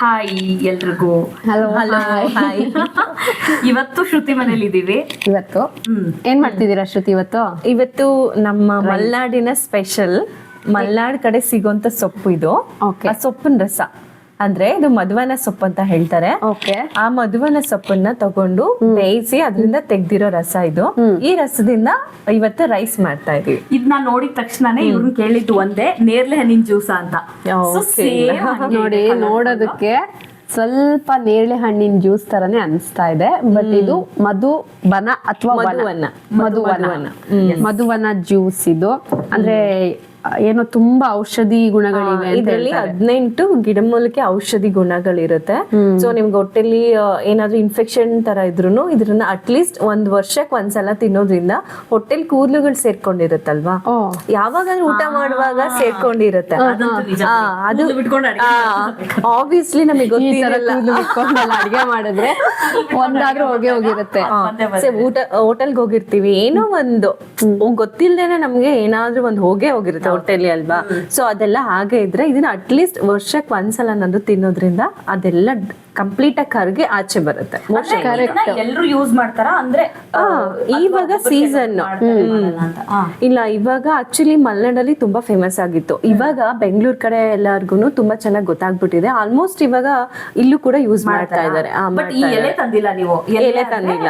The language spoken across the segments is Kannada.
ಹಾಯ್ ಎಲ್ರಿಗೂ. Hello hi. ಇವತ್ತು ಶ್ರುತಿ ಮನೇಲಿ ಇದೀವಿ. ಇವತ್ತು ಏನ್ ಮಾಡ್ತಿದ್ದೀರಾ ಶ್ರುತಿ? ಇವತ್ತು ನಮ್ಮ ಮಲ್ನಾಡಿನ ಸ್ಪೆಷಲ್, ಮಲ್ನಾಡ್ ಕಡೆ ಸಿಗೋಂತ ಸೊಪ್ಪು ಇದು. ಆ ಸೊಪ್ಪಿನ ರಸ ಅಂದ್ರೆ ಇದು ಮಧುವನ ಸೊಪ್ಪು ಅಂತ ಹೇಳ್ತಾರೆ. ಆ ಮಧುವನ ಸೊಪ್ಪನ್ನ ತಗೊಂಡು ಬೇಯಿಸಿ ಅದರಿಂದ ತೆಗ್ದಿರೋ ರಸ ಇದು. ಈ ರಸದಿಂದ ಇವತ್ತು ರೈಸ್ ಮಾಡ್ತಾ ಇದೀವಿ. ಇದನ್ನ ನೋಡಿದ ತಕ್ಷಣನೇ ಇವ್ರನ್ನ ಕೇಳಿದ್ದು ಒಂದೇ, ನೇರ್ಲೆ ಹಣ್ಣಿನ ಜ್ಯೂಸ ಅಂತ. So same ಹಂಗೆ ನೋಡಿ, ನೋಡೋದಕ್ಕೆ ಸ್ವಲ್ಪ ನೇರಳೆ ಹಣ್ಣಿನ ಜ್ಯೂಸ್ ತರನೇ ಅನಿಸ್ತಾ ಇದೆ. ಬಟ್ ಇದು ಮಧುಬನ ಅಥವಾ ಮಧುವನ ಜ್ಯೂಸ್ ಇದು. ಅಂದ್ರೆ ಏನೋ ತುಂಬಾ ಔಷಧಿ ಗುಣಗಳಿವೆ. ಇದರಲ್ಲಿ 18 ಗಿಡಮೂಲಿಕೆ ಔಷಧಿ ಗುಣಗಳಿರುತ್ತೆ. ಸೊ ನಿಮ್ಗೆ ಹೊಟ್ಟೆಲಿ ಏನಾದ್ರೂ ಇನ್ಫೆಕ್ಷನ್ ತರ ಇದ್ರು ಇದ್ರನ್ನ ಅಟ್ಲೀಸ್ಟ್ ಒಂದ್ ವರ್ಷಕ್ಕೆ ಒಂದ್ಸಲ ತಿನ್ನೋದ್ರಿಂದ ಹೊಟ್ಟೆಲಿ ಕೂದಲುಗಳು ಸೇರ್ಕೊಂಡಿರುತ್ತಲ್ವಾ, ಯಾವಾಗಾದ್ರೂ ಊಟ ಮಾಡುವಾಗ ಸೇರ್ಕೊಂಡಿರುತ್ತೆ. ಅದು ಆಬ್ವಿಯಸ್ಲಿ ನಮಗೆ ಗೊತ್ತಿರಲ್ಲ, ಅಡಿಗೆ ಮಾಡಿದ್ರೆ ಒಂದಾದ್ರೂ ಹೋಗಿರುತ್ತೆ. ಹೋಟೆಲ್ಗೆ ಹೋಗಿರ್ತೀವಿ, ಏನೋ ಒಂದು ಗೊತ್ತಿಲ್ದೇನೆ ನಮ್ಗೆ ಏನಾದ್ರೂ ಒಂದು ಹೋಗಿರುತ್ತೆ ಹೊಟ್ಟೆಲಿ ಅಲ್ವಾ. ಸೊ ಅದೆಲ್ಲ ಹಾಗೆ ಇದ್ರೆ ಇದನ್ನ ಅಟ್ಲೀಸ್ಟ್ ವರ್ಷಕ್ಕೆ ಒಂದ್ಸಲ ನಂದು ತಿನ್ನೋದ್ರಿಂದ ಅದೆಲ್ಲ ಕಂಪ್ಲೀಟ್ ಆಗಿ ಕರ್ಗೆ ಆಚೆ ಬರುತ್ತೆ. ಎಲ್ಲರೂ ಯೂಸ್ ಮಾಡ್ತಾರ ಅಂದ್ರೆ ಇವಾಗ ಸೀಸನ್ ಇಲ್ಲ, ಇವಾಗ ಆಕ್ಚುಲಿ ಮಲೆನಾಡಲ್ಲಿ ತುಂಬಾ ಫೇಮಸ್ ಆಗಿತ್ತು. ಇವಾಗ ಬೆಂಗಳೂರು ಕಡೆ ಎಲ್ಲಾರ್ಗು ತುಂಬಾ ಚೆನ್ನಾಗಿ ಗೊತ್ತಾಗ್ಬಿಟ್ಟಿದೆ. ಆಲ್ಮೋಸ್ಟ್ ಇವಾಗ ಇಲ್ಲೂ ಕೂಡ ಯೂಸ್ ಮಾಡ್ತಾ ಇದಾರೆ. ಬಟ್ ಈ ಎಲೆ ತಂದಿಲ್ಲ ನೀವು? ಎಲೆ ತಂದಿಲ್ಲ.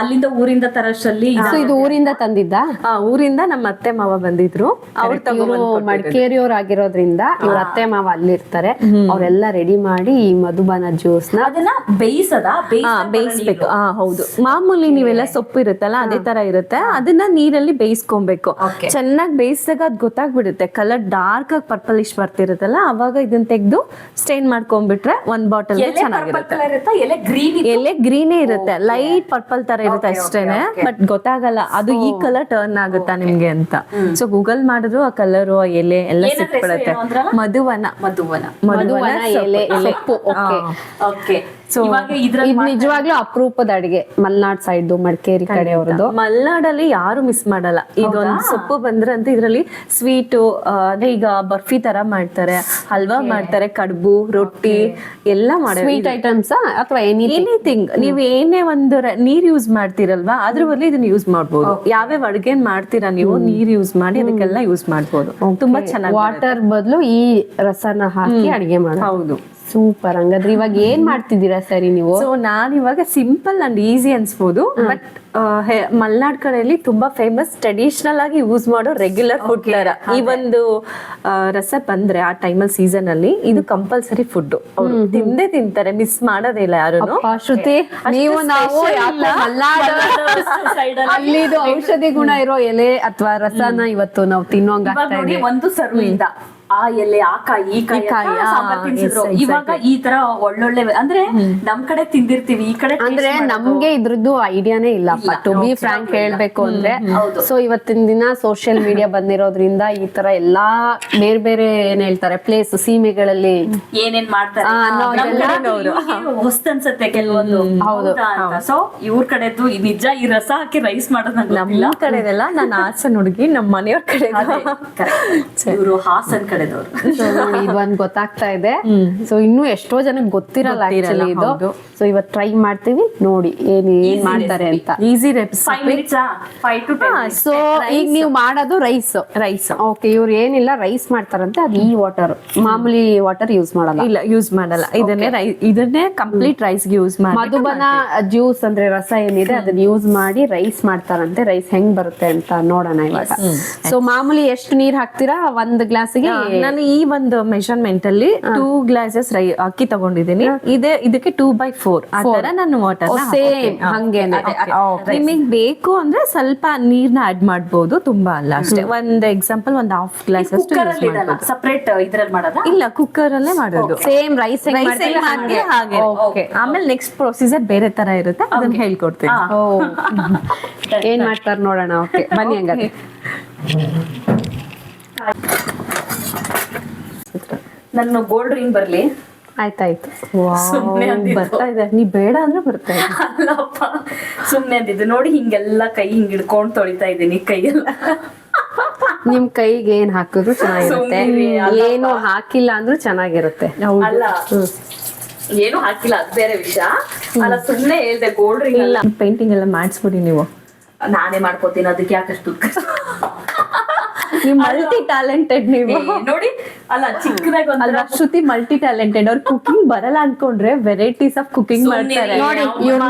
ಅಲ್ಲಿಂದ ಊರಿಂದ ತರಷ್ಟಲ್ಲಿ ಇದು ಊರಿಂದ ತಂದಿದ್ದ? ಊರಿಂದ ನಮ್ಮ ಅತ್ತೆ ಮಾವ ಬಂದಿದ್ರು. ಅವ್ರು ಮಡಿಕೇರಿಯವ್ರು ಆಗಿರೋದ್ರಿಂದ ಇವ್ರ ಅತ್ತೆ ಮಾವ ಅಲ್ಲಿರ್ತಾರೆ. ಅವರೆಲ್ಲ ರೆಡಿ ಮಾಡಿ ಈ ಮಧುಬನ ಜ್ಯೂಸ್ ನ ಅದನ್ನ ಬೇಯಿಸ್ಬೇಕು. ಹೌದು, ಮಾಮೂಲಿ ನೀವೆಲ್ಲ ಸೊಪ್ಪು ಇರುತ್ತಲ್ಲ ಅದೇ ತರ ಇರುತ್ತೆ. ಅದನ್ನ ನೀರಲ್ಲಿ ಬೇಯಿಸ್ಕೊಬೇಕು. ಚೆನ್ನಾಗಿ ಬೇಯಿಸಿದಾಗ ಅದ್ ಗೊತ್ತಾಗ್ಬಿಡುತ್ತೆ, ಕಲರ್ ಡಾರ್ಕ್ ಆಗಿ ಪರ್ಪಲಿಶ್ ಬರ್ತಿರುತ್ತಲ್ಲ, ಅವಾಗ ಇದನ್ನ ತೆಗೆದು ಸ್ಟೈನ್ ಮಾಡ್ಕೊಂಡ್ಬಿಟ್ರೆ ಒಂದ್ ಬಾಟಲ್ ಚೆನ್ನಾಗಿರುತ್ತೆ. ಎಲೆ ಗ್ರೀನೇ ಇರುತ್ತೆ, ಲೈಟ್ ಪರ್ಪಲ್ ತರ ಇರುತ್ತೆ ಅಷ್ಟೇನೆ. ಬಟ್ ಗೊತ್ತಾಗಲ್ಲ ಅದು ಈ ಕಲರ್ ಟರ್ನ್ ಆಗುತ್ತಾ ನಿಮ್ಗೆ ಅಂತ. ಸೊ ಗೂಗಲ್ ಮಾಡಿದ್ರು ಆ ಕಲರ್ ಎಲೆ ಎಲ್ಲ ಸಿಕ್ಬಿಡುತ್ತೆ. ಮಧುವನ ಎಲೆ ಸೊಪ್ಪು. ಇದು ನಿಜವಾಗ್ಲೂ ಅಪರೂಪದ ಅಡಿಗೆ ಮಲ್ನಾಡ್ ಸೈಡ್, ಮಡಿಕೇರಿ ಕಡೆ ಅವರದ್ದು. ಮಲ್ನಾಡಲ್ಲಿ ಯಾರು ಮಿಸ್ ಮಾಡಲ್ಲ. ಇದೊಂದು ಸೊಪ್ಪು ಬಂದ್ರೆ ಅಂತ ಇದ್ರಲ್ಲಿ ಸ್ವೀಟು, ಅದೇ ಈಗ ಬರ್ಫಿ ತರ ಮಾಡ್ತಾರೆ, ಹಲ್ವಾ ಮಾಡ್ತಾರೆ, ಕಡುಬು, ರೊಟ್ಟಿ ಎಲ್ಲ ಮಾಡ್ತಾರೆ. ಸ್ವೀಟ್ ಐಟಮ್ಸ್ ಅಥವಾ ಎನಿಥಿಂಗ್. ನೀವ್ ಏನೇ ಒಂದು ನೀರ್ ಯೂಸ್ ಮಾಡ್ತೀರಲ್ವಾ, ಅದ್ರ ಬದಲು ಇದನ್ನ ಯೂಸ್ ಮಾಡ್ಬೋದು. ಯಾವ್ಯಾವ ಅಡ್ಗೆ ಮಾಡ್ತೀರಾ ನೀವು, ನೀರ್ ಯೂಸ್ ಮಾಡಿ ಅದಕ್ಕೆಲ್ಲ ಯೂಸ್ ಮಾಡ್ಬೋದು. ತುಂಬಾ ಚೆನ್ನಾಗಿ ವಾಟರ್ ಬದಲು ಈ ರಸನ ಹಾಕಿ ಅಡಿಗೆ ಮಾಡಿ. ಹೌದು, ಸೂಪರ್. ಹಂಗಾದ್ರೆ ಇವಾಗ ಏನ್ ಮಾಡ್ತಿದ್ದೀರಾ ಸರಿ ನೀವು? ಸೊ ನಾನ್ ಇವಾಗ ಸಿಂಪಲ್ ಅಂಡ್ ಈಸಿ ಅನ್ಸ್ಬೋದು, ಬಟ್ ಮಲ್ನಾಡ್ ಕಡೆಯಲ್ಲಿ ತುಂಬಾ ಫೇಮಸ್, ಟ್ರೆಡಿಷನಲ್ ಆಗಿ ಯೂಸ್ ಮಾಡೋ ರೆಗ್ಯುಲರ್ ಫುಡ್ ತರ ಈ ಒಂದು ರಸ ಬಂದ್ರೆ ಆ ಟೈಮಲ್ಲಿ ಸೀಸನ್ ಅಲ್ಲಿ ಇದು ಕಂಪಲ್ಸರಿ ಫುಡ್. ಅವ್ರು ತಿಂದೇ ತಿಂತಾರೆ, ಮಿಸ್ ಮಾಡೋದೇ ಇಲ್ಲ ಯಾರು. ಶ್ರುತಿ, ನೀವು ನಾವು ಅಲ್ಲಿದು ಔಷಧಿ ಗುಣ ಇರೋ ಎಲೆ ಅಥವಾ ರಸನ ಇವತ್ತು ನಾವು ತಿನ್ನೋಂಗಾಗ್ತಾ ಇದೆ. ಒಂದು ಸರ್ವಿಂದ ಆ ಎಲೆ, ಆ ಕಾಯಿ, ಈ ಕಾಯಿ ಸಾಂಬಾರ್ ತಿನ್ಸಿದ್ರು. ಇವಾಗ ಈ ತರ ಒಳ್ಳೊಳ್ಳೆ ಅಂದ್ರೆ ನಮ್ ಕಡೆ ತಿಂದಿರ್ತೀವಿ, ಈ ಕಡೆ ಅಂದ್ರೆ ನಮ್ಗೆ ಇದ್ರದ್ದು ಐಡಿಯಾನೇ ಇಲ್ಲ. ಟು ಬಿ ಫ್ರಾಂಕ್ ಹೇಳ್ಬೇಕು ಅಂದ್ರೆ, ಸೊ ಇವತ್ತಿನ ದಿನ ಸೋಷಿಯಲ್ ಮೀಡಿಯಾ ಬಂದಿರೋದ್ರಿಂದ ಈ ತರ ಎಲ್ಲಾ ಬೇರೆ ಬೇರೆ ಏನ್ ಹೇಳ್ತಾರೆ ಪ್ಲೇಸ್, ಸೀಮೆಗಳಲ್ಲಿ ಏನೇನ್ ಮಾಡ್ತಾರೆ ಹೊಸ್ತ ಅನ್ಸತ್ತೆ ಕೆಲವೊಂದು. ಹೌದು. ಸೊ ಇವ್ರ ಕಡೆದು ನಿಜ ಈ ರಸ ಹಾಕಿ ರೈಸ್ ಮಾಡೋದ್ ನಮ್ಮ ಕಡೆದೆಲ್ಲ ನಾನು ಹಾಸನ್ ಹುಡುಗಿ, ನಮ್ಮ ಮನೆಯವ್ರ ಕಡೆ ಇವರು ಹಾಸನ್ ಕಡೆದವ್ರು. ಇದೊಂದ್ ಗೊತ್ತಾಗ್ತಾ ಇದೆ. ಸೊ ಇನ್ನು ಎಷ್ಟೋ ಜನಕ್ಕೆ ಗೊತ್ತಿರಲ್ಲ ಆಕ್ಚುಲಿ ಇದು. ಸೊ ಇವತ್ತು ಟ್ರೈ ಮಾಡ್ತೀವಿ, ನೋಡಿ ಏನ್ ಮಾಡ್ತಾರೆ ಅಂತ. ಈಸಿ ಸೊ ಈಗ ನೀವು ಮಾಡೋದು ರೈಸ್. ಓಕೆ, ಇವ್ರು ಏನಿಲ್ಲ ರೈಸ್ ಮಾಡ್ತಾರಂತೆ. ಅದು ಈ ವಾಟರ್, ಮಾಮೂಲಿ ವಾಟರ್ ಯೂಸ್ ಮಾಡಲ್ಲ. ಇಲ್ಲ, ಯೂಸ್ ಮಾಡಲ್ಲ. ಇದನ್ನೇ ಕಂಪ್ಲೀಟ್ ರೈಸ್ ಯೂಸ್ ಮಾಡಿ. ಮಧುಬನ ಜ್ಯೂಸ್ ಅಂದ್ರೆ ರಸ ಏನಿದೆ ಅದನ್ನ ಯೂಸ್ ಮಾಡಿ ರೈಸ್ ಮಾಡ್ತಾರಂತೆ. ರೈಸ್ ಹೆಂಗ್ ಬರುತ್ತೆ ಅಂತ ನೋಡೋಣ ಇವಾಗ. ಸೊ ಮಾಮೂಲಿ ಎಷ್ಟು ನೀರ್ ಹಾಕ್ತೀರಾ ಒಂದ್ ಗ್ಲಾಸ್ಗೆ? ನಾನು ಈ ಒಂದು ಮೆಷರ್ಮೆಂಟ್ ಅಲ್ಲಿ 2 ಗ್ಲಾಸಸ್ ಅಕ್ಕಿ ತಗೊಂಡಿದ್ದೀನಿ. ಇದಕ್ಕೆ 2/4 ಆ ತರ ನಾನು ವಾಟರ್ ಸೇಮ್ ಹಂಗೇನೆ. ನಿಮಗೆ ಬೇಕು ಅಂದ್ರೆ ಸ್ವಲ್ಪ ನೀರ್ನ ಆಡ್ ಮಾಡ್ಬೋದು, ತುಂಬಾ ಅಲ್ಲ ಅಷ್ಟೇ. ಒಂದ್ ಎಕ್ಸಾಂಪಲ್ ಒಂದ್ ಹಾಫ್ ಗ್ಲಾಸ್ ಅಷ್ಟು ಸಪರೇಟ್ ಇದ್ರಲ್ಲಿ ಮಾಡೋದಾ? ಇಲ್ಲ, ಕುಕ್ಕರ್ ಅಲ್ಲೇ ಮಾಡೋದು. ಸೇಮ್ ರೈಸ್ ಹಾಗೆ. ಆಮೇಲೆ ನೆಕ್ಸ್ಟ್ ಪ್ರೊಸೀಜರ್ ಬೇರೆ ತರ ಇರುತ್ತೆ, ಅದನ್ನ ಹೇಳ್ಕೊಡ್ತೀನಿ. ಏನ್ ಮಾಡ್ತಾರ ನೋಡೋಣ. ಓಕೆ, ಬನ್ನಿ ಹಂಗಾದ್ರೆ. ನನ್ನ ಗೋಲ್ಡ್ ರಿಂಗ್ ಬರ್ಲಿ. ಆಯ್ತಾಯ್ತು, ಬರ್ತಾ ಇದೆ. ನೀ ಬೇಡ ಅಂದ್ರೆ ಬರ್ತಾ ಇದೆ. ಅಲ್ಲಪ್ಪ, ಸುಮ್ನೆ ಅಂದಿದ್ದು ನೋಡಿ. ಹಿಂಗೆಲ್ಲ ಕೈ ಹಿಂಗ್ ಹಿಡ್ಕೊಂಡ್ ತೊಳಿತಾ ಇದ್ದೀನಿ ಕೈಯೆಲ್ಲ. ನಿಮ್ ಕೈಗೆ ಏನ್ ಹಾಕಿದ್ರು ಚೆನ್ನಾಗಿರುತ್ತೆ, ಏನು ಹಾಕಿಲ್ಲ ಅಂದ್ರೂ ಚೆನ್ನಾಗಿರುತ್ತೆ. ಅಲ್ಲ ಏನು ಹಾಕಿಲ್ಲ, ಅದು ಬೇರೆ ವಿಷಯ ಅಲ್ಲ. ಸುಮ್ನೆ ಹೇಳ್ದೆ ಗೋಲ್ಡ್ ರಿಂಗ್ ಇಲ್ಲ ಪೇಂಟಿಂಗ್ ಎಲ್ಲ ಮಾಡಿಸ್ಬಿಡಿ ನೀವು. ನಾನೇ ಮಾಡ್ಕೋತೀನಿ, ಅದಕ್ಕೆ ಯಾಕಷ್ಟು ನೀವು ಮಲ್ಟಿ ಟ್ಯಾಲೆಂಟೆಡ್ ನೀವು. ನೋಡಿ ಅಲ್ಲ, ಚಿಕ್ಕದಾಗ ಅಲ್ವಾ ಶ್ರುತಿ ಮಲ್ಟಿ ಟ್ಯಾಲೆಂಟೆಡ್. ಅವ್ರು ಕುಕಿಂಗ್ ಬರಲ್ಲ ಅನ್ಕೊಂಡ್ರೆ ವೆರೈಟೀಸ್ ಆಫ್ ಕುಕಿಂಗ್ ಮಾಡ್ತಾರೆ. ನೋಡಿ ಇವ್ರ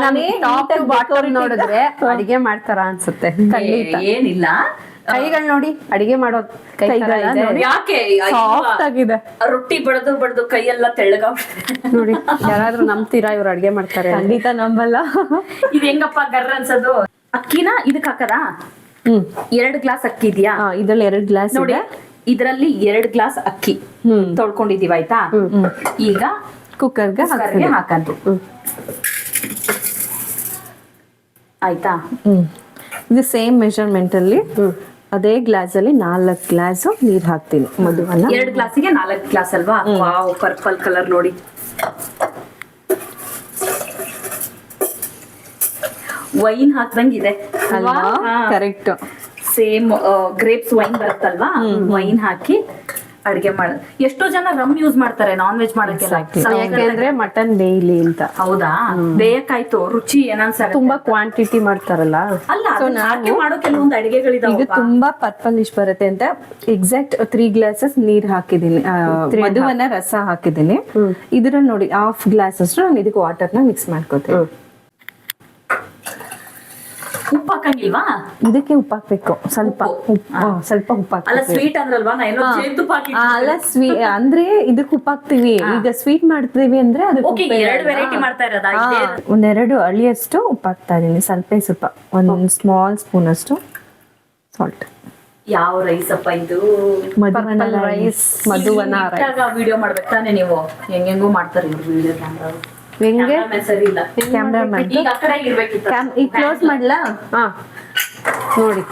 ಟಾಪ್ ಟು ಬಾಟಮ್ ನೋಡಿದ್ರೆ ಅಡಿಗೆ ಮಾಡ್ತಾರ ಅನ್ಸುತ್ತೆ. ಖಂಡಿತ ಏನಿಲ್ಲ. ಕೈಗಳು ನೋಡಿ, ಅಡಿಗೆ ಮಾಡೋದು ಕೈ ತರ ಇದೆ. ಯಾಕೆ ಸಾಫ್ಟ್ ಆಗಿದೆ. ರೊಟ್ಟಿ ಬಡದು ಕೈಯೆಲ್ಲ ತೆಳ್ಳಗಾಗ್ಬಿಟ್ಟಿದೆ. ನೋಡಿ ಯಾರಾದ್ರೂ ನಂಬ್ತೀರಾ ಇವ್ರು ಅಡಿಗೆ ಮಾಡ್ತಾರೆ? ಖಂಡಿತ ನಂಬಲ್ಲ. ಇದು ಹೆಂಗಪ್ಪ ಗರ್ರ ಅನ್ಸೋದು? ಅಕ್ಕಿನ ಇದಕ್ ಹಾಕದಾ? 2 ಗ್ಲಾಸ್ ಅಕ್ಕಿ ಇದೆಯಾ? ಇದ್ರಲ್ಲಿ 2 ಗ್ಲಾಸ್ ನೋಡಿ, ಇದ್ರಲ್ಲಿ 2 ಗ್ಲಾಸ್ ಅಕ್ಕಿ ತೊಳ್ಕೊಂಡಿದೀವಿ ಆಯ್ತಾ. ಈಗ ಕುಕ್ಕರ್ಗೆ ಹಾಕಂತು ಆಯ್ತಾ. ಇದು ಸೇಮ್ ಮೆಷರ್ಮೆಂಟ್ ಅಲ್ಲಿ ಅದೇ ಗ್ಲಾಸ್ ಅಲ್ಲಿ 4 ಗ್ಲಾಸ್ ನೀರ್ ಹಾಕ್ತೀನಿ. ಮಧುವನ್ನ 2 ಗ್ಲಾಸಿಗೆ 4 ಗ್ಲಾಸ್ ಅಲ್ವಾ? ವಾವ್, ಪರ್ಪಲ್ ಕಲರ್ ನೋಡಿ. ವೈನ್ ಹಾಕ್ದಂಗಿದೆ ಅಲ್ವಾ? ಕರೆಕ್ಟ್. ಸೇಮ್ ಗ್ರೇಪ್ಸ್ ವೈನ್ ಬರುತ್ತಲ್ವಾ, ವೈನ್ ಹಾಕಿ ಅಡಿಗೆ ಮಾಡ. ಎಷ್ಟೋ ಜನ ರಮ್ ಯೂಸ್ ಮಾಡ್ತಾರೆ ನಾನ್ ವೆಜ್ ಮಾಡಕ್ಕೆ. ಯಾಕೆಂದ್ರೆ ಮಟನ್ ಬೇಯ್ಲಿ ಅಂತ. ಹೌದಾ? ಬೇಯಕ್ಕಾಯ್ತು, ರುಚಿ ಏನನ್ಸ ತುಂಬಾ ಕ್ವಾಂಟಿಟಿ ಮಾಡ್ತಾರಲ್ಲ. ಅಲ್ಲ, ಹಾಕಿ ಮಾಡೋ ಕೆಲವೊಂದು ಅಡಿಗೆಗಳಿದಾವೆ. ಇದು ತುಂಬಾ ಪರ್ಪಲಿಶ್ ಬರುತ್ತೆ ಅಂತ ಎಕ್ಸಾಕ್ಟ್ 3 ಗ್ಲಾಸಸ್ ನೀರ್ ಹಾಕಿದೀನಿ. ಮಧುವನ್ನ ರಸ ಹಾಕಿದೀನಿ. ಇದ್ರಲ್ಲಿ ನೋಡಿ 1/2 ಗ್ಲಾಸ್ ಅಷ್ಟು ನಾನು ಇದಕ್ಕೆ ವಾಟರ್ನ ಮಿಕ್ಸ್ ಮಾಡ್ಕೋತೀನಿ. ಉಪ್ಪು ಹಾಕಂಗಿಲ್ವಾ? ಇದಕ್ಕೆ ಉಪ್ಪು ಹಾಕ್ಬೇಕು ಸ್ವಲ್ಪ. ಸ್ವಲ್ಪ ಉಪ್ಪು ಅಲ್ಲ, ಹಾಕ್ಬೇಕು. ಸ್ವೀಟ್ ಅಂದ್ರಲ್ವಾ, ನಾ ಏನೋ ಜೇನುತುಪ್ಪ ಹಾಕಿದ್ದೆ. ಅಲ್ಲ ಅಂದ್ರೆ ಇದಕ್ಕೆ ಉಪ್ಪು ಹಾಕ್ತಿವಿ. ಈಗ ಸ್ವೀಟ್ ಮಾಡ್ತೀವಿ ಅಂದ್ರೆ ಓಕೆ, 2 ವೆರೈಟಿ ಮಾಡ್ತಾ ಇರೋದಾ? 1-2 ಅಳಿಯಷ್ಟು ಉಪ್ಪು ಹಾಕ್ತಾ ಇದೀನಿ. ಸ್ವಲ್ಪ 1 ಸ್ಮಾಲ್ ಸ್ಪೂನ್ ಅಷ್ಟು ಸಾಲ್ಟ್. ಯಾವ ರೈಸ್ ಅಪ್ಪ ಇದು? ಮಧುವನ ರೈಸ್. ಮಧುವನ ರೈಸ್ ವಿಡಿಯೋ ಮಾಡ್ಬೇಕು ತಾನೆ ನೀವು? ಹೆಂಗೆಂಗೋ ಮಾಡ್ತಾರೆ ಇವ್ರು ವಿಡಿಯೋ. ಕ್ಯಾಮ್ರಾ ಹೆಂಗೆ ಸರಿ ಇಲ್ಲ. ಕ್ಯಾಮ್ರಾಮನ್ ಈಗ ಆ ಕಡೆ ಇರ್ಬೇಕಿತ್ತು. ಈಗ ಕ್ಲೋಸ್ ಮಾಡ್ಲಾ? ಹಾ ನೋಡಿ,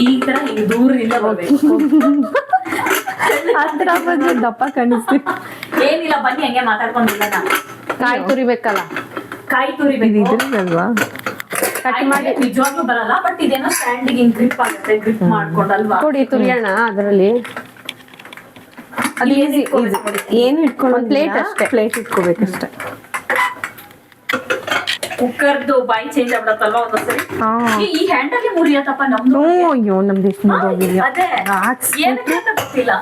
ಈ ತರ ಹಿಂಗ್ ದೂರದಿಂದ ಬರ್ಬೇಕು. ಹತ್ರ ಬಂದ್ರೆ ದಪ್ಪ ಕಾಣಿಸ್ತೀವಿ. ಏನಿಲ್ಲ, ಬನ್ನಿ ಹಂಗೆ ಮಾತಾಡ್ಕೊಂಡಿಲ್ಲ. ಕಾಯಿ ತುರಿಬೇಕಲ್ಲ, ಕಾಯಿ ತುರಿಬೇಕು. ಇದ್ರಲ್ವಾ? ಕಟ್ ಮಾಡಿ ನಿಜವಾಗ್ಲೂ ಬರಲ್ಲ, ಬಟ್ ಇದೇನೋ ಸ್ಟ್ಯಾಂಡಿಗೆ ಹಿಂಗ್ ಗ್ರಿಪ್ ಆಗುತ್ತೆ. ಗ್ರಿಪ್ ಮಾಡ್ಕೊಂಡಲ್ವಾ? ಕೊಡಿ ತುರಿಯೋಣ. ಅದ್ರಲ್ಲಿ ಅದು ಈಸಿ. ಏನು ಇಟ್ಕೊಂಡು ಪ್ಲೇಟ್ ಅಷ್ಟೇ. ಪ್ಲೇಟ್ ಇಟ್ಕೋಬೇಕಷ್ಟೇ. ಕುಕ್ಕರ್ದು ಬಾಯಿ ಚೇಂಜ್ ಆಗ್ಬಿಡತ್ತಲ್ವಾ ಒಂದೊಂದ್ಸರಿ. ಈ ಹ್ಯಾಂಡಲ್ಲಿ ಮುರಿಯತ್ತಪ್ಪ ನಮ್ದು. ಅಯ್ಯೋ ನಮ್ದು ಎಷ್ಟು ಮುರಿದೋಗಿಲ್ಲ. ಅದೇ ಏನಕ್ಕೆ ಅಂತ ಗೊತ್ತಿಲ್ಲ,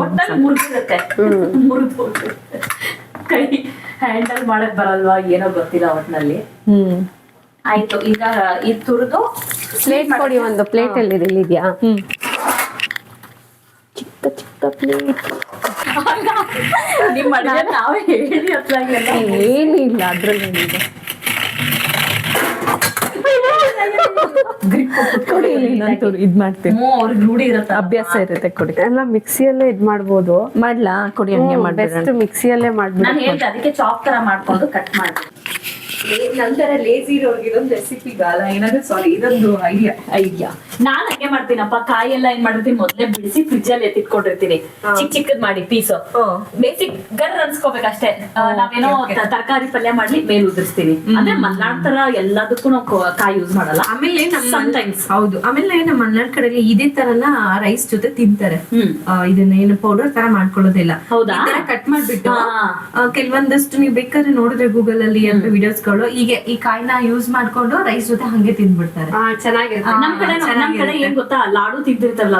ಒಟ್ಟಲ್ಲಿ ಮುರಿದಿರುತ್ತೆ. ಮುರಿದು ಕೈ ಹ್ಯಾಂಡಲ್ ಮಾಡಕ್ ಬರಲ್ವಾ ಏನೋ ಗೊತ್ತಿಲ್ಲ ಒಟ್ನಲ್ಲಿ. ಆಯ್ತು, ಈಗ ಇದು ತುರಿದು ಪ್ಲೇಟ್ ಕೊಡಿ. ಒಂದು ಪ್ಲೇಟ್ ಅಲ್ಲಿ ಇಲ್ಲಿದ್ಯಾ? ಚಿಕ್ಕ ಪ್ಲೇಟ್. ನಿಮ್ ಅಡಿಗೆ ನಾವೇ ಹೇಳಿ ಅತ್ಲಾಗೆಲ್ಲ ಏನಿಲ್ಲ ಅದ್ರಲ್ಲಿ ಏನಿದೆ. ಕೊಡಿ, ನಾನು ಇದ್ ಮಾಡ್ತೀನಿ. ಅವ್ರಿಗೆ ರೂಢಿ ಇರುತ್ತೆ, ಅಭ್ಯಾಸ ಇರುತ್ತೆ. ಕೊಡಿ. ಎಲ್ಲ ಮಿಕ್ಸಿಯಲ್ಲೇ ಇದ್ ಮಾಡ್ಬೋದು. ಮಾಡ್ಲಾ? ಕೊಡಿ, ಹಂಗೆ ಮಾಡ್ಬೇಡ. ಬೆಸ್ಟ್ ಮಿಕ್ಸಿಯಲ್ಲೇ ಮಾಡ್ಬಿಟ್ಟು. ನಾನು ಹೇಳ್ದೆ ಅದಕ್ಕೆ ಚಾಪ್ ತರ ಮಾಡ್ಕೊಂಡು ಕಟ್ ಮಾಡಿ. ನಂತರ ಲೇಜಿ ಇರೋರ್ಗೆ ಇದೊಂದು ರೆಸಿಪಿ ಗಾಲ ಏನಾದ್ರು ಸಾರಿ ಇದೊಂದು ಐಡಿಯಾ. ನಾನ್ ಹಂಗೆ ಮಾಡ್ತೀನಪ್ಪ. ಕಾಯಿ ಎಲ್ಲ ಏನ್ ಮಾಡಿರ್ತೀನಿ, ಮೊದ್ಲೇ ಬಿಡಿಸಿ ಫ್ರಿಜ್ ಅಲ್ಲಿ ಎತ್ತಿಟ್ಕೊಂಡಿರ್ತೀನಿ. ಚಿಕ್ಕದ್ ಮಾಡಿ ಪೀಸ್ ಬೇಸಿಕ್ ಗರ್ ಅನ್ಸ್ಕೋಬೇಕಷ್ಟೇ. ನಾವೇನೋ ತರಕಾರಿ ಪಲ್ಯ ಮಾಡ್ಲಿ ಮೇಲ್ ಉದುರಿಸ್ತೀನಿ. ಅಂದ್ರೆ ಮಲ್ನಾಡ್ ತರ ಎಲ್ಲದಕ್ಕೂ ನಾವು ಕಾಯಿ ಯೂಸ್ ಮಾಡಲ್ಲ. ಆಮೇಲೆ ಸಮಟೈಮ್ಸ್ ಹೌದು. ಆಮೇಲೆ ನಮ್ಮ ಮಲ್ನಾಡ್ ಕಡೆಯಲ್ಲಿ ಇದೇ ತರನ ರೈಸ್ ಜೊತೆ ತಿಂತಾರೆ. ಇದನ್ನ ಏನು ಪೌಡರ್ ತರ ಮಾಡ್ಕೊಳ್ಳೋದಿಲ್ಲ. ಹೌದಾ? ಕಟ್ ಮಾಡ್ಬಿಟ್ಟು ಕೆಲವೊಂದಷ್ಟು ನೀವು ಬೇಕಾದ್ರೆ ನೋಡಿದ್ರೆ ಗೂಗಲ್ ಅಲ್ಲಿ ವಿಡಿಯೋಸ್ ಗಳು ಹೀಗೆ ಈ ಕಾಯಿನ ಯೂಸ್ ಮಾಡ್ಕೊಂಡು ರೈಸ್ ಜೊತೆ ಹಂಗೆ ತಿಂದ್ಬಿಡ್ತಾರೆ. ಚೆನ್ನಾಗಿರುತ್ತೆ. ನಮ್ ಕಡೆ ಏನ್ ಗೊತ್ತಾ, ಲಾಡು ತಿಂದಿರ್ತಾರಲ್ಲ,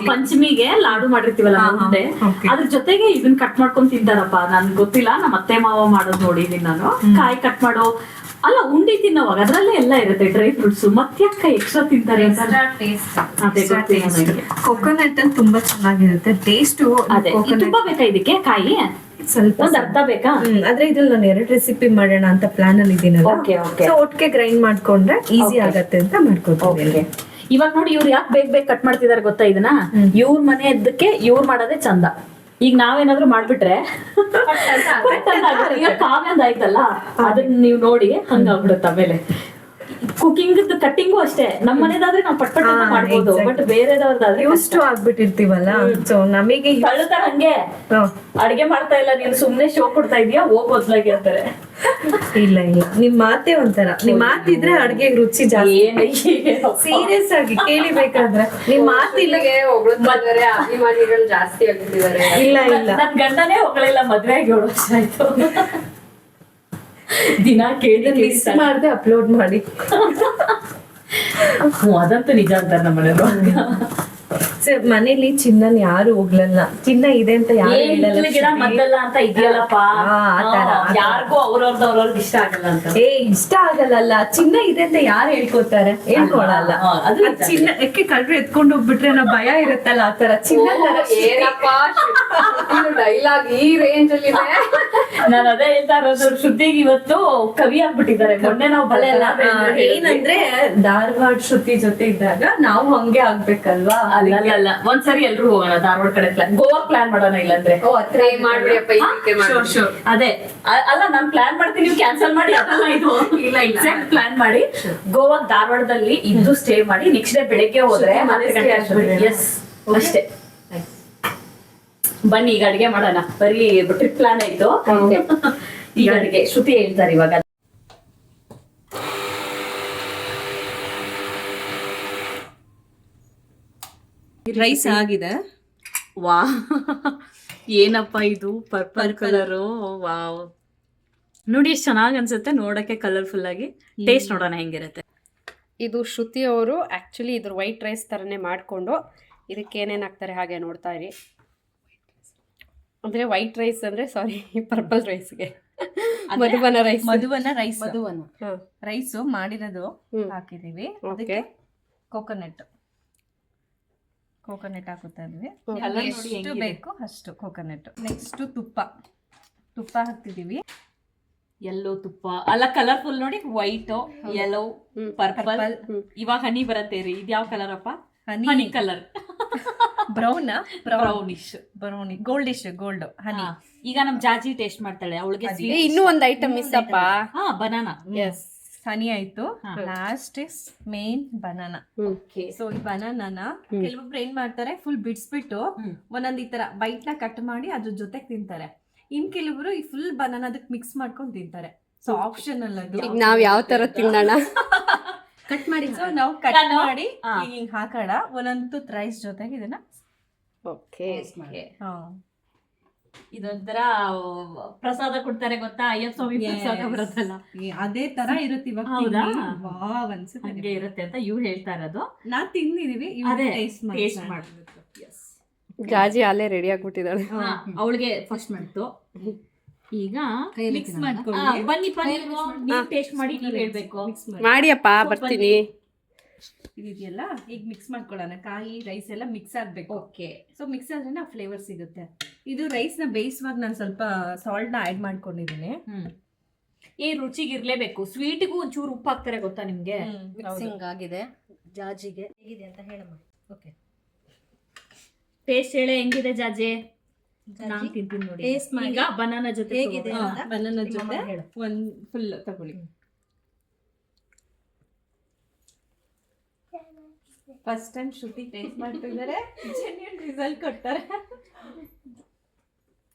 ಪಂಚಮಿಗೆ ಲಾಡು ಮಾಡಿರ್ತೀವಲ್ಲ ಮುಂದೆ, ಅದ್ರ ಜೊತೆಗೆ ಇದನ್ನ ಕಟ್ ಮಾಡ್ಕೊಂಡ್ ತಿಂತಾರಪ್ಪ. ನನ್ ಗೊತ್ತಿಲ್ಲ, ನಮ್ಮ ಅತ್ತೆ ಮಾವ ಮಾಡೋದು ನೋಡಿದೀನಿ ನಾನು. ಕಾಯಿ ಕಟ್ ಮಾಡೋ ಅಲ್ಲ, ಉಂಡಿ ತಿನ್ನೋವಾಗ ಅದ್ರಲ್ಲೇ ಎಲ್ಲ ಇರುತ್ತೆ, ಡ್ರೈ ಫ್ರೂಟ್ಸ್. ಮತ್ತ್ಯಾಕ ಎಕ್ಸ್ಟ್ರಾ ತಿಂತಾರೆ? ಕೊಕೊನಟ್ ಅಲ್ಲಿ ತುಂಬಾ ಚೆನ್ನಾಗಿರುತ್ತೆ ಟೇಸ್ಟ್. ಅದೇ ತುಂಬಾ ಬೇಕಾ ಇದಕ್ಕೆ ಕಾಯಿ? ಸ್ವಲ್ಪ ಒಂದ್ ಅರ್ಧ ಬೇಕಾ? ಆದ್ರೆ ಇದ್ರಲ್ಲಿ ನಾನು 2 ರೆಸಿಪಿ ಮಾಡೋಣ ಅಂತ ಪ್ಲಾನ್ ಅಲ್ಲಿ ಇದೀನಲ್ಲ, ಒಟ್ಟಿಗೆ ಗ್ರೈಂಡ್ ಮಾಡ್ಕೊಂಡ್ರೆ ಈಸಿ ಆಗತ್ತೆ ಅಂತ ಮಾಡ್ಕೊತೀನಿ. ಇವಾಗ ನೋಡಿ, ಇವ್ರು ಯಾಕೆ ಬೇಗ ಕಟ್ ಮಾಡ್ತಿದಾರೆ ಗೊತ್ತಾ ಇದನ್ನ? ಇವ್ರ ಮನೆ ಎದ್ದಕ್ಕೆ ಇವ್ರು ಮಾಡೋದೇ ಚಂದ. ಈಗ ನಾವೇನಾದ್ರು ಮಾಡ್ಬಿಟ್ರೆ ಈಗ ಕಾವ್ಯಂದ ಆಯ್ತಲ್ಲ, ಅದನ್ನ ನೀವು ನೋಡಿ ಹಂಗಾಗ್ಬಿಡುತ್ತೆ. ಆಮೇಲೆ ಕುಕಿಂಗ್ ಕಟ್ಟಿಂಗು ಅಷ್ಟೇ ನಮ್ಮ ಮನೆದಾದ್ರೆ ನಾವು ಪಟ್ ಪಟ್ ಅಂತ ಮಾಡ್ಬೋದು ಬಟ್ ಬೇರೆದವ್ರದಾದ್ರೆ ಯೂಸ್ ಟು ಆಗ್ಬಿಟ್ಟಿರ್ತೀವಲ್ಲ ಸೊ ನಮಗೆ ತಳ್ಳುತ್ತಾರ ಹಂಗೆ ಅಡಿಗೆ ಮಾಡ್ತಾ ಇಲ್ಲ ನೀನು ಸುಮ್ನೆ ಶೋ ಕೊಡ್ತಾ ಇದೀಯಾ ಹೋಗ್ ಮೊದ್ಲಾಗಿ ಅಂತಾರೆ. ಇಲ್ಲ ನಿಮ್ ಮಾತೇ ಒಂಥರ, ನಿಮ್ ಮಾತಿದ್ರೆ ಅಡ್ಗೆ ರುಚಿ ಜಾಸ್ತಿ. ಸೀರಿಯಸ್ ಆಗಿ ಕೇಳಿಬೇಕಾದ್ರೆ ನಿಮ್ ಮಾತಿಲ್ಲ. ಅಭಿಮಾನಿಗಳು ಜಾಸ್ತಿ ಆಗಿದ್ದಾರೆ. ಇಲ್ಲ ನನ್ ಗಂಡನೇ ಹೋಗ್ಲಿಲ್ಲ ಮದ್ವೆ ಆಗಿ 7 ವರ್ಷ ಆಯ್ತು. ದಿನ ಕೇಳಿ ಮಿಸ್ ಮಾಡದೆ ಅಪ್ಲೋಡ್ ಮಾಡಿ. ಅದಂತೂ ನಿಜ ಅಂತಾರೆ ನಮ್ಮ ಮನೆಯವರು. ಮನೇಲಿ ಚಿನ್ನನ್ ಯಾರು ಹೋಗ್ಲಲ್ಲ, ಚಿನ್ನ ಇದೆ ಅಂತ ಯಾರು ಹೇಳಲ್ಲ. ಗಿಡ ಮದ್ದಲ್ಲ ಅಂತ ಇದೆಯಲ್ಲಪ್ಪ, ಯಾರಿಗೂ ಅವ್ರವ್ರವ್ರಿಗೆ ಇಷ್ಟ ಆಗಲ್ಲ ಅಂತ. ಇಷ್ಟ ಆಗಲ್ಲ, ಚಿನ್ನ ಇದೆ ಅಂತ ಯಾರು ಹೇಳ್ಕೊತಾರೆ? ಹೇಳ್ಕೊಳಲ್ಲ. ಚಿನ್ನ ಯಾಕೆ ಕಳ್ರು ಎತ್ಕೊಂಡು ಹೋಗ್ಬಿಟ್ರೆ ನಾ ಭಯ ಇರುತ್ತಲ್ಲ, ಆತರ ಚಿನ್ನ ಡೈಲಾಗ್ ಈ ರೇಂಜ್ ಅಲ್ಲಿ ಇದೆ. ನಾನು ಅದೇ ಹೇಳ್ತಾ ಇರೋದು, ಶ್ರುತಿಗೆ ಇವತ್ತು ಕವಿ ಆಗ್ಬಿಟ್ಟಿದ್ದಾರೆ. ಮೊನ್ನೆ ನಾವು ಬಲೆ ಎಲ್ಲ ಏನಂದ್ರೆ ಧಾರವಾಡ ಶ್ರುತಿ ಜೊತೆ ಇದ್ದಾಗ ನಾವು ಹಂಗೆ ಆಗ್ಬೇಕಲ್ವಾ? ಅಲ್ಲ ಒಂದ್ಸರಿ ಎಲ್ರು ಹೋಗೋಣ ಧಾರವಾಡ ಕಡೆ, ಗೋವಾ ಪ್ಲಾನ್ ಮಾಡೋಣ. ಇಲ್ಲಾಂದ್ರೆ ಅದೇ ಅಲ್ಲ, ನಾನ್ ಪ್ಲಾನ್ ಮಾಡ್ತೀನಿ, ನೀವು ಕ್ಯಾನ್ಸಲ್ ಮಾಡಿ. ಅದಲ್ಲ ಇದು, ಇಲ್ಲ ಎಕ್ಸಾಕ್ಟ್ ಪ್ಲಾನ್ ಮಾಡಿ ಗೋವಾ ಧಾರವಾಡದಲ್ಲಿ ಇದ್ದು ಸ್ಟೇ ಮಾಡಿ ನೆಕ್ಸ್ಟ್ ಡೇ ಬೆಳಗ್ಗೆ ಹೋದ್ರೆ ಎಸ್ ಅಷ್ಟೇ. ಬನ್ನಿ ಈಗ ಅಡಿಗೆ ಮಾಡೋಣ. ಬರೀ ಟ್ರಿಪ್ ಪ್ಲಾನ್ ಆಯ್ತು, ಈಗ ಅಡಿಗೆ ಶ್ರುತಿ ಹೇಳ್ತಾರೆ ಇವಾಗ. ರೈಸ್ ಆಗಿದೆ. ವಾ ಏನಪ್ಪ ಇದು ಪರ್ಪಲ್ ಕಲರು, ವಾವ್ ನೋಡಿ ಎಷ್ಟು ಚೆನ್ನಾಗಿ ಅನ್ಸುತ್ತೆ ನೋಡಕ್ಕೆ, ಕಲರ್ಫುಲ್ ಆಗಿ. ಟೇಸ್ಟ್ ನೋಡೋಣ ಹೆಂಗಿರುತ್ತೆ. ಇದು ಶ್ರುತಿ ಅವರು ಆ್ಯಕ್ಚುಲಿ ಇದ್ರ ವೈಟ್ ರೈಸ್ ಥರನೇ ಮಾಡಿಕೊಂಡು ಇದಕ್ಕೆ ಏನೇನು ಹಾಕ್ತಾರೆ ಹಾಗೆ ನೋಡ್ತಾ ಇರಿ. ಅಂದರೆ ವೈಟ್ ರೈಸ್ ಅಂದರೆ ಸಾರಿ ಪರ್ಪಲ್ ರೈಸ್ಗೆ ಮಧುವನ ರೈಸ್ ರೈಸು ಮಾಡಿರೋದು ಹಾಕಿದೀವಿ. ಓಕೆ, ಕೋಕೋನಟ್ ಹಾಕುತ್ತಾ ಇದ್ವಿ. ಎಷ್ಟು ಬೇಕು ಅಷ್ಟು ಕೋಕೋನಟ್. ನೆಕ್ಸ್ಟ್ ತುಪ್ಪ ಹಾಕ್ತಿದೀವಿ. ಎಲ್ಲೋ ತುಪ್ಪ ಅಲ್ಲ, ಕಲರ್ಫುಲ್ ನೋಡಿ, ವೈಟ್ ಯೆಲ್ಲೋ ಪರ್ಪಲ್. ಇವಾಗ ಹನಿ ಬರತ್ತೆ ರೀ. ಇದು ಯಾವ ಕಲರ್ ಅಪ್ಪ? ಹನಿ ಕಲರ್. ಬ್ರೌನಿಶ್ ಗೋಲ್ಡ್ ಹನಿ. ಈಗ ನಮ್ ಜಾಜಿ ಟೇಸ್ಟ್ ಮಾಡ್ತಾಳೆ, ಅವಳಿಗೆ ಇನ್ನೂ ಒಂದು ಐಟಮ್ ಮಿಸ್ ಅಪ್ಪ. ಬನಾನಾ. ಎಸ್, ಹನಿ ಆಯ್ತು. Last is main banana. So ಈ ಬನಾನಾನ ಕೆಲವೊಬ್ರು ಏನ್ ಮಾಡ್ತಾರೆ, ಫುಲ್ ಬಿಡಿಸ್ಬಿಟ್ಟು ಒಂದೊಂದ್ ಈ ತರ ಬೈಟ್ ನ ಕಟ್ ಮಾಡಿ ಅದ್ರ ಜೊತೆಗೆ ತಿಂತಾರೆ. ಇನ್ ಕೆಲವರು ಈ ಫುಲ್ ಬನಾನಾ ಅದಕ್ಕೆ ಮಿಕ್ಸ್ ಮಾಡ್ಕೊಂಡು ತಿಂತಾರೆ. ಸೊ ಆಪ್ಷನಲ್ ಅದು. ಈಗ ನಾವ್ ಯಾವ ತರ ತಿನ್ನೋಣ? ಕಟ್ ಮಾಡಿ. ಸೊ ನಾವು ಕಟ್ ಮಾಡಿ ಹಿಂಗ್ ಹಾಕೋಣ ಒಂದೊಂದು ರೈಸ್ ಜೊತೆಗೆ ಇದನ್ನ. ಓಕೆ, ಇದೊಂಥರ ಪ್ರಸಾದ ಕೊಡ್ತಾರೆ ಗೊತ್ತಾ, ಅಯ್ಯಪ್ಪ ಸ್ವಾಮಿ ಪ್ರಸಾದ ಬರುತ್ತಲ್ಲ, ಅದೇ ತರ ಇರುತ್ತೆ. ಇವಾಗ ವಾವ್ ಅನ್ಸುತ್ತೆ, ಹಂಗೆ ಇರುತ್ತೆ ಅಂತ ಇವ್ರು ಹೇಳ್ತಾ ಇರೋದು. ನಾನ್ ತಿಂದಿದೀವಿ, ಅದೇ ಟೇಸ್ಟ್ ಮಾಡ್ಬೇಕು. ಜಾಜಿ ಅಲ್ಲೇ ರೆಡಿ ಆಗ್ಬಿಟ್ಟಿದ್ದಾಳೆ. ಅವಳಿಗೆ ಫಸ್ಟ್ ಮಾಡ್ತು. ಈಗ ಮಿಕ್ಸ್ ಮಾಡ್ಕೊಳ್ಳಿ. ಬನ್ನಿ ನೀವು ಟೇಸ್ಟ್ ಮಾಡಿ ನೀವು ಹೇಳ್ಬೇಕು. ಮಾಡಿಯಪ್ಪ, ಬರ್ತೀನಿ. ಇದೆಯಲ್ಲ ಈಗ ಮಿಕ್ಸ್ ಮಾಡ್ಕೊಳ್ಳೋಣ. ಕಾಯಿ ರೈಸ್ ಎಲ್ಲ ಮಿಕ್ಸ್ ಆಗ್ಬೇಕು. ಓಕೆ. ಸೊ ಮಿಕ್ಸ್ ಆದ್ರೆ ಫ್ಲೇವರ್ ಸಿಗುತ್ತೆ. ಇದು ರೈಸ್ ನ ಬೇಯಿಸುವಾಗ ನಾನು ಸ್ವಲ್ಪ ಸಾಲ್ಟ್ ನ ಆಡ್ ಮಾಡ್ಕೊಂಡಿದ್ದೀನಿ. ರುಚಿಗೆ ಇರ್ಲೇಬೇಕು. ಸ್ವೀಟ್ಗೂ ಒಂಚೂರು ಉಪ್ಪು ಹಾಕ್ತಾರೆ ಗೊತ್ತಾ ನಿಮ್ಗೆ? ಮಿಕ್ಸಿಂಗ್ ಆಗಿದೆ. ಜಾಜಿಗೆ ಹೇಗಿದೆ ಅಂತ ಹೇಳಮ್ಮ. ಓಕೆ, ಟೇಸ್ಟ್ ಹೇಳೆ ಹೆಂಗಿದೆ ಜಾಜಿ? ನಾನು ತಿಂತೀನಿ ನೋಡಿ. ಈಗ ಬನಾನಾ ಜೊತೆ ಹೇಗಿದೆ? ಬನಾನಾ ಜೊತೆ ಒಂದ್ ಫುಲ್ ತಗೊಳ್ಳಿ. ಫಸ್ಟ್ ಟೈಮ್ ಶ್ರುತಿ ಟೇಸ್ಟ್ ಮಾಡ್ತಿದ್ದಾರೆ, ಜೆನ್ಯೂನ್ ರಿಸಲ್ಟ್ ಕೊಡ್ತಾರೆ.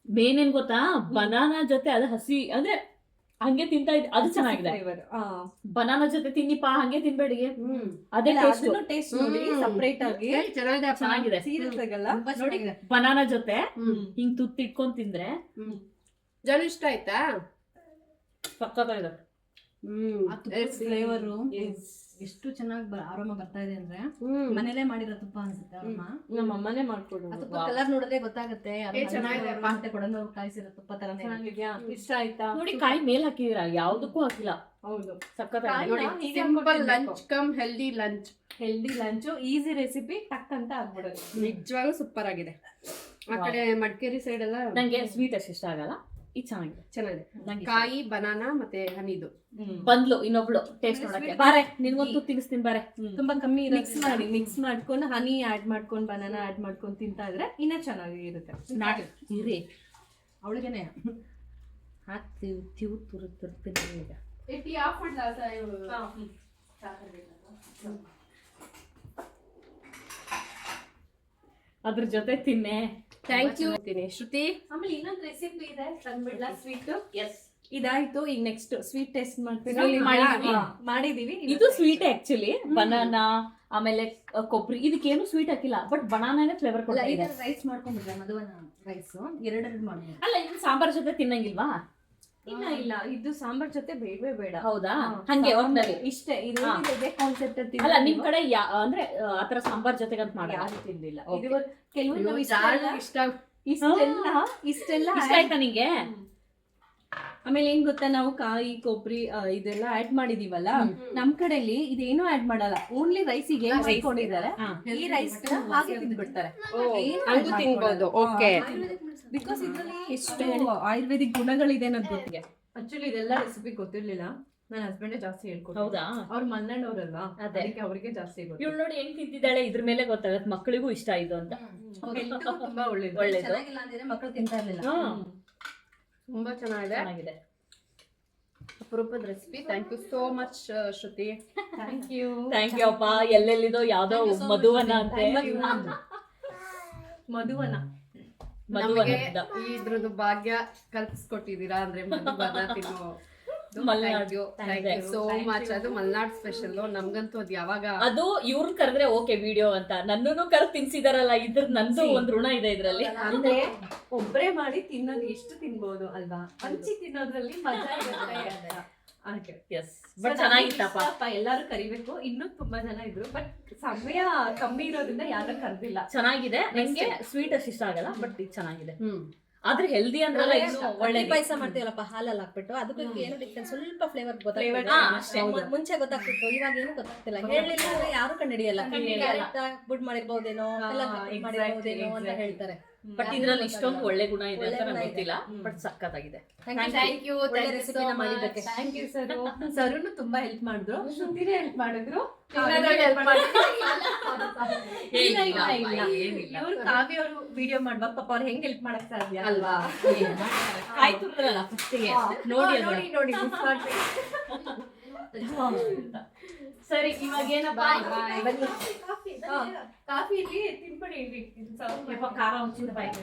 ಮೇನ್ ಏನ್ ಗೊತ್ತಾ, ಬನಾನಾ ಜೊತೆ ಅದು ಹಸಿ ಅಂದ್ರೆ ಹಂಗೆ ತಿಂತಾ ಇದ್, ಅದು ಚೆನ್ನಾಗಿದೆ. ಬನಾನಾ ಜೊತೆ ತಿನ್ನಿಪ್ಪ, ಹಂಗೆ ತಿನ್ಬೇಡಿ. ಅದೇ ಟೇಸ್ಟ್ ನೋಡಿ ಸಪರೇಟ್ ಆಗಿ ಚೆನ್ನಾಗಿದೆ. ಸೀರಿಯಸ್ ಆಗಲ್ಲ ನೋಡಿ, ಬನಾನಾ ಜೊತೆ ಹಿಂಗ್ ತುತ್ತಿಟ್ಕೊಂಡ್ ತಿಂದ್ರೆ ಜನ ಇಷ್ಟ ಆಯ್ತಾ? ಸಕ್ಕತ್ತಾಗಿದೆ. ಫ್ಲೇವರು ಎಷ್ಟು ಚೆನ್ನಾಗಿ ಆರಾಮ ಬರ್ತಾ ಇದೆ ಅಂದ್ರೆ ಮನೇಲೆ ಮಾಡಿರೋ ತುಪ್ಪ ಅನ್ಸುತ್ತೆ. ನಮ್ಮ ಅಮ್ಮನೇ ಮಾಡ್ಕೊಡು. ಕಲರ್ ನೋಡಿದ್ರೆ ಗೊತ್ತಾಗುತ್ತೆ ಕಾಯಿಸಿರೋ ತುಪ್ಪ ತರ. ಇಷ್ಟ ಆಯ್ತಾ? ನೋಡಿ, ಕಾಯಿ ಮೇಲ್ ಹಾಕಿದೀರಾ, ಯಾವ್ದಕ್ಕೂ ಹಾಕಿಲ್ಲ. ಹೌದು, ಸಕ್ಕತ್ತಾಗಿ. Simple lunch cum healthy lunch, easy recipe, ಟಕ್ ಅಂತ ಆಗ್ಬಿಡೋದು. ನಿಜವಾಗ್ಲೂ ಸೂಪರ್ ಆಗಿದೆ. ಆ ಕಡೆ ಮಡಿಕೇರಿ ಸೈಡ್ ಎಲ್ಲ ನಂಗೆ ಸ್ವೀಟ್ ಅಷ್ಟು ಇಷ್ಟ ಆಗಲ್ಲ. ಇದು ಚೆನ್ನಾಗಿದೆ. ಕಾಯಿ, ಬನಾನಾ ಮತ್ತೆ ಹನಿದು ಬಂದ್ಲು ಇನ್ನೊಬ್ಳು ಟೇಸ್ಟ್ ನೋಡಕ್ಕೆ. ಬಾರೆ ನಿನ್ಗೊಂದು ತಿನ್ನಿಸ್ತೀನಿ ಬಾರೆ. ತುಂಬಾ ಕಮ್ಮಿ ಮಿಕ್ಸ್ ಮಾಡ್ಕೊಂಡು ಹನಿ ಆಡ್ ಮಾಡ್ಕೊಂಡು ಬನಾನಾ ಆಡ್ ಮಾಡ್ಕೊಂಡು ತಿಂತಾ ಇದ್ರೆ ಇನ್ನ ಚೆನ್ನಾಗಿ ಇರುತ್ತೆ. ಇರಿ ಅವಳಿಗೆನೆ ಹಾಕ್ತೀವಿ ತುರ್ತೀನಿ. ಈಗ ಅದ್ರ ಜೊತೆ ತಿನ್ನೆ. ಥ್ಯಾಂಕ್ ಯು ಶ್ರುತಿ. ಆಮೇಲೆ ಇನ್ನೊಂದು ರೆಸಿಪಿ ಇದೆ ತಂದ್ಬಿಡ್ಲಾ ಸ್ವೀಟ್. ಎಸ್, ಇದಾಯ್ತು, ಈಗ ನೆಕ್ಸ್ಟ್ ಸ್ವೀಟ್ ಟೆಸ್ಟ್ ಮಾಡ್ತೀನಿ. ಮಾಡಿದೀವಿ. ಇದು ಸ್ವೀಟ್ ಆಕ್ಚುಲಿ. ಬನಾನಾ ಆಮೇಲೆ ಕೊಬ್ಬರಿ, ಇದಕ್ಕೇನು ಸ್ವೀಟ್ ಹಾಕಿಲ್ಲ, ಬಟ್ ಬನಾನಾನೇ ಫ್ಲೇವರ್ ಕೊಡ್ತಾ ರೈಸ್ ಮಾಡ್ಕೊಂಡ್ಬಿಟ್ರೆ ಮಧುವನ ರೈಸ್ ಎರಡೆರಡು ಮಾಡ್ಬೋದು. ಅಲ್ಲ, ಇದು ಸಾಂಬಾರ್ ಜೊತೆ ತಿನ್ನಂಗಿಲ್ವಾ? ಇಲ್ಲ ಇದು ಸಾಂಬಾರ್ ಜೊತೆ ಬೇಡವೇ ಬೇಡ. ಹೌದಾ? ಹಂಗೆ ಒಟ್ನಲ್ಲಿ ಇಷ್ಟೇ, ಇದು ಕಾನ್ಸೆಪ್ಟ್. ಅಲ್ಲ, ನಿಮ್ ಕಡೆ ಅಂದ್ರೆ ಆತರ ಸಾಂಬಾರ್ ಜೊತೆಗೆ ಅಂತ ಮಾಡಿ ಯಾರು ತಿಂದಿಲ್ಲ. Okay. ಇದು ಕೆಲವೊಂದು ಇಷ್ಟೆಲ್ಲ ಇಷ್ಟ ಆಯ್ತಾ ನಿಂಗೆ? ಆಮೇಲೆ ಏನ್ ಗೊತ್ತಾ, ನಾವು ಕಾಯಿ ಕೊಬ್ಬರಿ ಇದೆಲ್ಲ ಆಡ್ ಮಾಡಿದೀವಲ್ಲ, ನಮ್ ಕಡೆಯಲ್ಲಿ ಇದೇನು ಆಡ್ ಮಾಡಲ್ಲ. ಓನ್ಲಿ ರೈಸಿಗೆ ಏನ್ ಮಾಡ್ಕೊಂಡಿದ್ದಾರೆ, ಈ ರೈಸ್ ಹಾಗೆ ತಿಂದ್ಬಿಡ್ತಾರೆ. ಹಂಗೂ ತಿನ್ಬೋದು. ಓಕೆ. ಬಿಕಾಸ್ ಇದ್ರಲ್ಲಿ ಎಷ್ಟು ಆಯುರ್ವೇದಿಕ್ ಗುಣಗಳಿದೆ ಅನ್ನೋದು ಗೊತ್ತಿಗೆ. ಆಕ್ಚುಲಿ ಇದೆಲ್ಲ ರೆಸಿಪಿ ಗೊತ್ತಿರ್ಲಿಲ್ಲ, ನನ್ನ ಹಸ್ಬೆಂಡೇ ಜಾಸ್ತಿ ಹೇಳ್ಕೊಟ್ಟು. ಹೌದಾ? ಅವ್ರು ಮಲ್ನಾಡವ್ರಲ್ವಾ, ಅದಕ್ಕೆ ಅವ್ರಿಗೆ ಜಾಸ್ತಿ ಗೊತ್ತು. ಇವಳು ನೋಡಿ ಹೆಂಗ್ ತಿಂತಿದ್ದಾಳೆ, ಇದ್ರ ಮೇಲೆ ಗೊತ್ತಾಗತ್ತೆ ಮಕ್ಕಳಿಗೂ ಇಷ್ಟ ಇದು ಅಂತ. ತುಂಬಾ ಒಳ್ಳೇದು. ಒಳ್ಳೇದು. ಮಕ್ಕಳು ತಿಂತಾ ಇರ್ಲಿಲ್ಲ. ತುಂಬಾ ಚೆನ್ನಾಗಿದೆ. ಅಪರೂಪದ recipe. Thank you so much Shruti. Thank you ಅಪ್ಪ. ಎಲ್ಲೆಲ್ಲಿದೋ ಯಾವ್ದೋ ಮಧುವನ ಅಂತೆ. ಮಧುವನ ನಮಗೆ ಇದ್ರದ್ದು ಭಾಗ್ಯ ಕಲ್ಪಿಸ್ಕೊಟ್ಟಿದ್ದೀರಾ, ಅಂದ್ರೆ ಮಧುವನ ತಿನ್ನೋ. Thank you so much. ಅದು ಮಲ್ನಾಡ್ ಸ್ಪೆಷಲ್. ನಮ್ಗಂತೂ ಅದು ಯಾವಾಗ ಅದು ಇವ್ರನ್ನ ಕರೆದ್ರೆ ಓಕೆ ವಿಡಿಯೋ ಅಂತ, ನನ್ನೂ ಕರೆದು ತಿನ್ಸಿದಾರಲ್ಲ, ಇದ್ರ ನಂದು ಒಂದ್ ಋಣ ಇದೆ ಇದ್ರಲ್ಲಿ. ಅಂದ್ರೆ ಒಬ್ರೇ ಮಾಡಿ ತಿನ್ನೋದು ಎಷ್ಟು ತಿನ್ಬೋದು ಅಲ್ವಾ, ಹಂಚಿ ತಿನ್ನೋದ್ರಲ್ಲಿ ಮಜಾ ಇರುತ್ತೆ. ಬಟ್ ಚೆನ್ನಾಗಿತ್ತಪ್ಪ. ಎಲ್ಲಾರು ಕರಿಬೇಕು. ಇನ್ನೂ ತುಂಬಾ ಜನ ಇದ್ರು, ಬಟ್ ಸಮಯ ಕಮ್ಮಿ ಇರೋದ್ರಿಂದ ಯಾರು ಕರ್ದಿಲ್ಲ. ಚೆನ್ನಾಗಿದೆ. ನಂಗೆ ಸ್ವೀಟ್ ಅಷ್ಟು ಇಷ್ಟ ಆಗಲ್ಲ, ಬಟ್ ಇದು ಚೆನ್ನಾಗಿದೆ. ಆದ್ರೆ ಹೆಲ್ದಿ ಅಂದ್ರಲ್ಲ, ಒಳ್ಳೆ ಪಾಯಸ ಮಾಡ್ತೀವಲ್ಲಪ್ಪ, ಹಾಲಲ್ಲಿ ಹಾಕ್ಬಿಟ್ಟು ಅದಕ್ಕೆ ಏನು ಡಿಫ್ರೆನ್ಸ್, ಸ್ವಲ್ಪ ಫ್ಲೇವರ್ ಮುಂಚೆ ಗೊತ್ತಾಗ್ತಿತ್ತು, ಇವಾಗ ಏನು ಗೊತ್ತಾಗ್ತಿಲ್ಲ. ಹೇಳಿಲ್ಲ ಅಂದ್ರೆ ಯಾರು ಕಂಡಿಡಿಯಲ್ಲ. ಬುಡ್ ಮಾಡಿರ್ಬೋದೇನೋ ಮಾಡಿರ್ಬೋದೇನೋ ಅಂತ ಹೇಳ್ತಾರೆ. ಬಟ್ ಇದ್ರಲ್ಲಿ ಇಷ್ಟೊಂದು ಒಳ್ಳೆ ಗುಣ ಇದೆ ಅಂತ ನಂಗೆ ಗೊತ್ತಿಲ್ಲ, ಬಟ್ ಸಕ್ಕತ್ತಾಗಿದೆ. ಥ್ಯಾಂಕ್ ಯು ರೆಸಿಪಿನ ಮಾಡಿದ್ದಕ್ಕೆ. Thank you sir. ಸರುನು ತುಂಬಾ ಹೆಲ್ಪ್ ಮಾಡಿದ್ರು, ಶ್ರುತಿನೇ ಹೆಲ್ಪ್ ಮಾಡಿದ್ರು. ಇವ್ರು ಕಾವ್ಯ ಅವರು ವಿಡಿಯೋ ಮಾಡುವ, ಪಾಪ ಅವ್ರು ಹೆಂಗ್ ಹೆಲ್ಪ್ ಮಾಡಕ್ ಸಾಧ್ಯ ಅಲ್ವಾ? ಕಾಯ್ತಿರ್ತಾರಲ್ಲ ಫಸ್ಟಿಗೆ ನೋಡಿ ನೋಡಿ ಸರಿ, ಇವಾಗ ಏನಪ್ಪಾ, ಕಾಫಿ ಇಲ್ಲಿ ತಿನ್ಬಿಡಿ. ಖಾರ ಒಂಚೂರು ಬಾಯ್ಗೆ